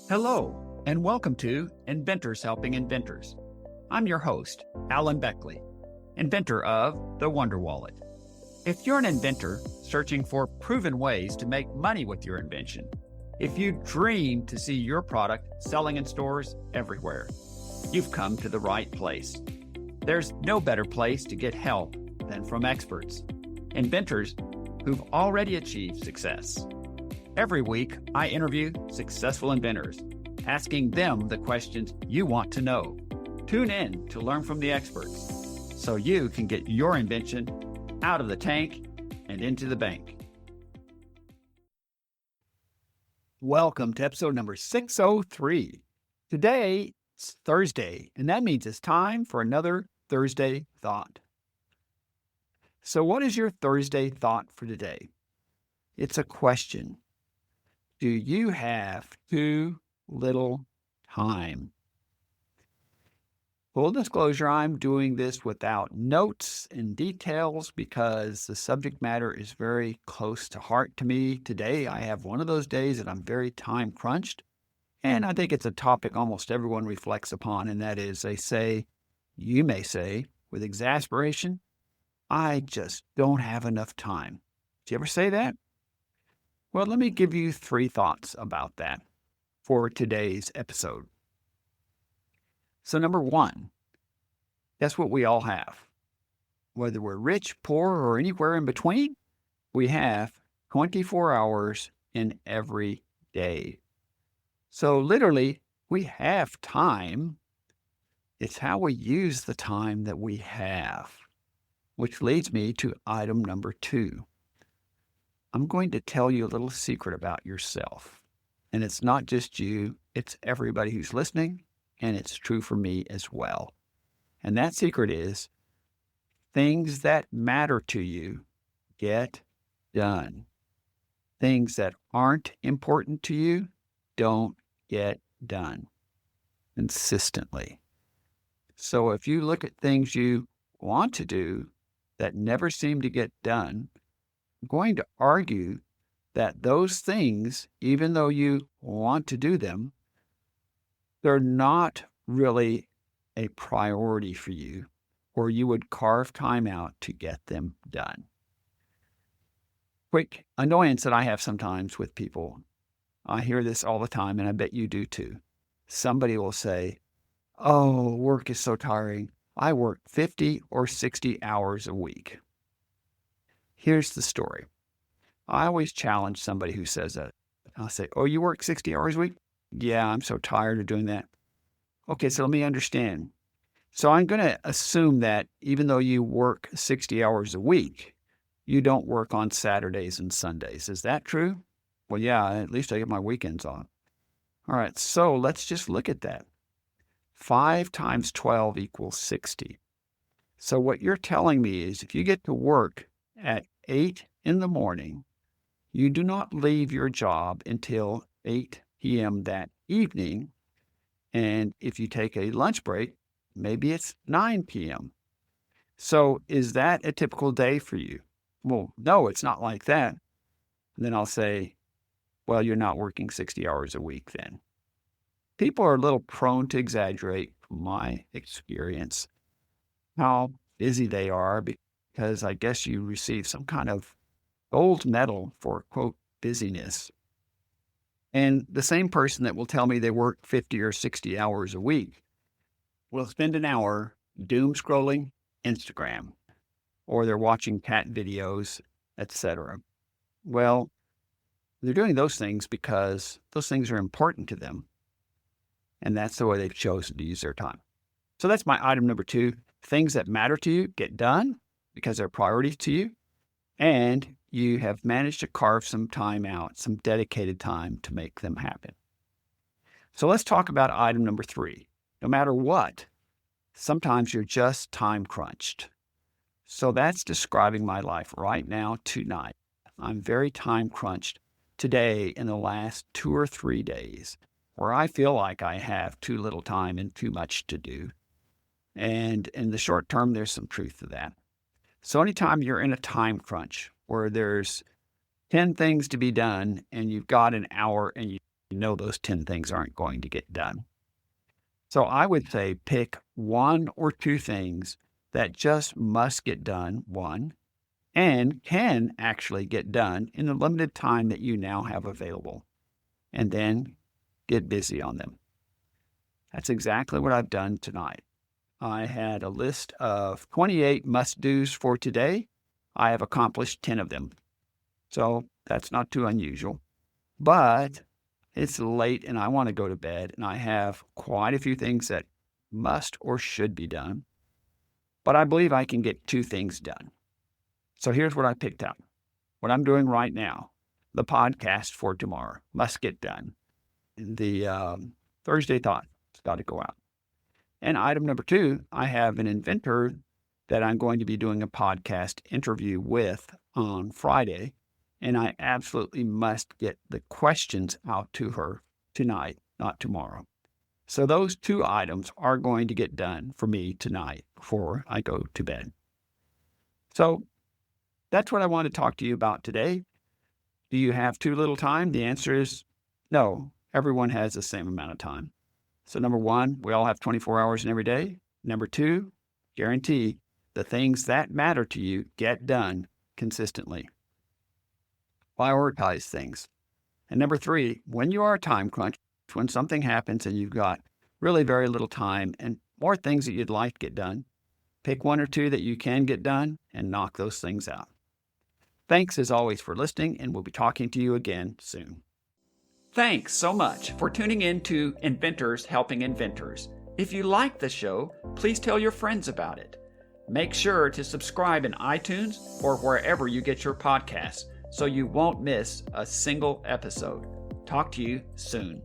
Hello, and welcome to Inventors Helping Inventors. I'm your host, Alan Beckley, inventor of the Wonder Wallet. If you're an inventor searching for proven ways to make money with your invention, if you dream to see your product selling in stores everywhere, you've come to the right place. There's no better place to get help than from experts, inventors who've already achieved success. Every week, I interview successful inventors, asking them the questions you want to know. Tune in to learn from the experts so you can get your invention out of the tank and into the bank. Welcome to episode number 603. Today, it's Thursday, and that means it's time for another Thursday Thought. So what is your Thursday thought for today? It's a question. Do you have too little time? Full disclosure, I'm doing this without notes and details because the subject matter is very close to heart to me. Today, I have one of those days that I'm very time crunched. And I think it's a topic almost everyone reflects upon, and that is you may say, with exasperation, I just don't have enough time. Do you ever say that? Well, let me give you 3 thoughts about that for today's episode. So number 1, that's what we all have. Whether we're rich, poor, or anywhere in between, we have 24 hours in every day. So literally, we have time. It's how we use the time that we have, which leads me to item number 2. I'm going to tell you a little secret about yourself. And it's not just you, it's everybody who's listening, and it's true for me as well. And that secret is things that matter to you get done. Things that aren't important to you don't get done consistently. So if you look at things you want to do that never seem to get done, I'm going to argue that those things, even though you want to do them, they're not really a priority for you, or you would carve time out to get them done. Quick annoyance that I have sometimes with people. I hear this all the time, and I bet you do too. Somebody will say, "Oh, work is so tiring. I work 50 or 60 hours a week." Here's the story. I always challenge somebody who says that. I'll say, "Oh, you work 60 hours a week?" "Yeah, I'm so tired of doing that." "Okay, so let me understand. So I'm going to assume that even though you work 60 hours a week, you don't work on Saturdays and Sundays. Is that true?" "Well, yeah, at least I get my weekends on." "All right, so let's just look at that. 5 times 12 equals 60. So what you're telling me is if you get to work at 8 in the morning, you do not leave your job until 8 p.m. that evening. And if you take a lunch break, maybe it's 9 p.m. So is that a typical day for you? "Well, no, it's not like that." And then I'll say, "Well, you're not working 60 hours a week then." People are a little prone to exaggerate, from my experience, how busy they are because I guess you receive some kind of gold medal for, quote, busyness. And the same person that will tell me they work 50 or 60 hours a week will spend an hour doom scrolling Instagram, or they're watching cat videos, etc. Well, they're doing those things because those things are important to them. And that's the way they've chosen to use their time. So that's my item number 2. Things that matter to you get done because they're priorities to you. And you have managed to carve some time out, some dedicated time to make them happen. So let's talk about item number 3. No matter what, sometimes you're just time crunched. So that's describing my life right now, tonight. I'm very time crunched today in the last 2 or 3 days, where I feel like I have too little time and too much to do. And in the short term, there's some truth to that. So anytime you're in a time crunch where there's 10 things to be done and you've got an hour and you know those 10 things aren't going to get done. So I would say pick 1 or 2 things that just must get done, one, and can actually get done in the limited time that you now have available, and then get busy on them. That's exactly what I've done tonight. I had a list of 28 must-dos for today. I have accomplished 10 of them. So that's not too unusual. But it's late and I want to go to bed, and I have quite a few things that must or should be done. But I believe I can get 2 things done. So here's what I picked up. What I'm doing right now, the podcast for tomorrow must get done. The Thursday thought, it's got to go out. And item number 2, I have an inventor that I'm going to be doing a podcast interview with on Friday, and I absolutely must get the questions out to her tonight, not tomorrow. So those 2 items are going to get done for me tonight before I go to bed. So that's what I want to talk to you about today. Do you have too little time? The answer is no. Everyone has the same amount of time. So number 1, we all have 24 hours in every day. Number 2, guarantee the things that matter to you get done consistently. Prioritize things. And number 3, when you are a time crunch, when something happens and you've got really very little time and more things that you'd like to get done, pick 1 or 2 that you can get done and knock those things out. Thanks as always for listening, and we'll be talking to you again soon. Thanks so much for tuning in to Inventors Helping Inventors. If you like the show, please tell your friends about it. Make sure to subscribe in iTunes or wherever you get your podcasts so you won't miss a single episode. Talk to you soon.